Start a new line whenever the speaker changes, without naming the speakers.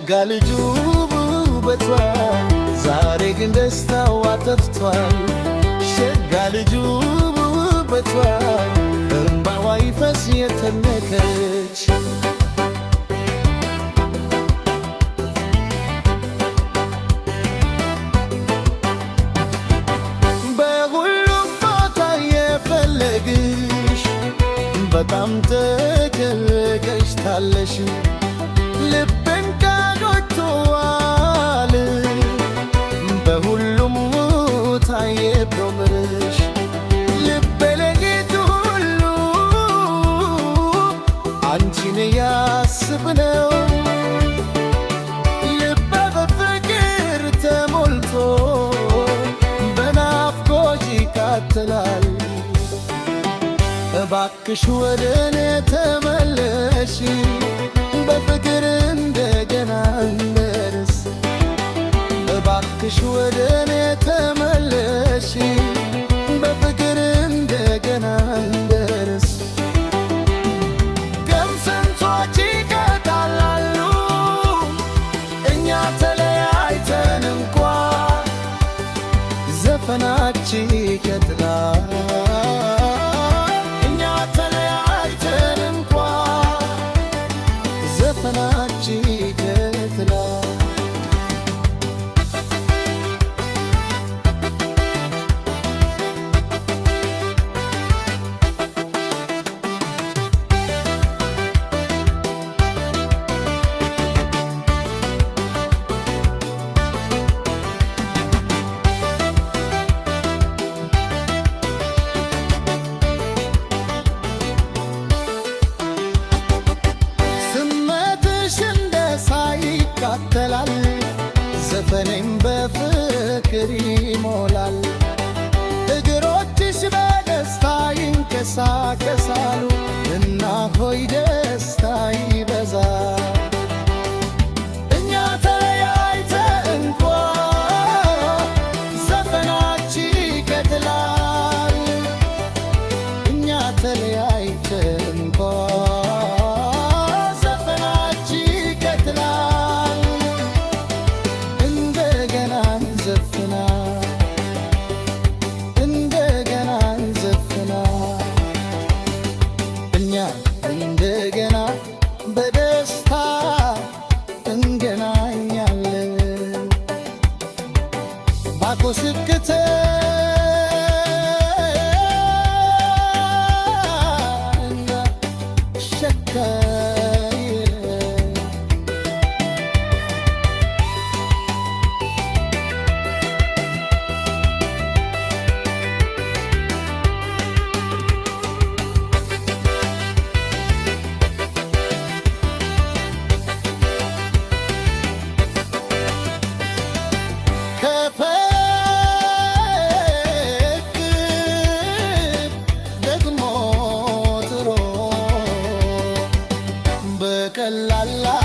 ሸጋ ልጁ ውበቷ ዛሬ ግን ደስታዋ ጠፍቷል። ሸጋ ልጁ ውበቷ እምባዋ ይፈስ የተነከች በሁሉም ቦታ የፈለግሽ በጣም ተከለከሽታለሽ። ልቤን ቃሎቶዋል በሁሉም ታየ ፕሮምርሽ ልቤ ለጌቱ ሁሉ አንቺን ያስብ ነው። ልቤ በፍቅር ተሞልቶ በናፍቆት ይቃትላል። እባክሽ ወደ እኔ ተመለሽ በፍቅር እንደገና እንደርስ። እባክሽ ወደ እኔ ተመለሽ በፍቅር እንደገና እንደርስ። ቀን ስንቶች ይቀጣላሉ እኛ ተለያይተን እንኳ ዘፈናችን ይቀጥላል። ይቃተላል ዘፈኔም በፍቅር ይሞላል። እግሮችሽ በደስታ ይንቀሳቀሳሉ እና ሆይ ደስታ ይበዛል። እኛ ተለያይተን እንኳ ዘፈናችን ይቀጥላል። እኛ ተለያይተን እንኳ እንደገና በደስታ እንገናኛለን። ባኮስክተ ሸካ la la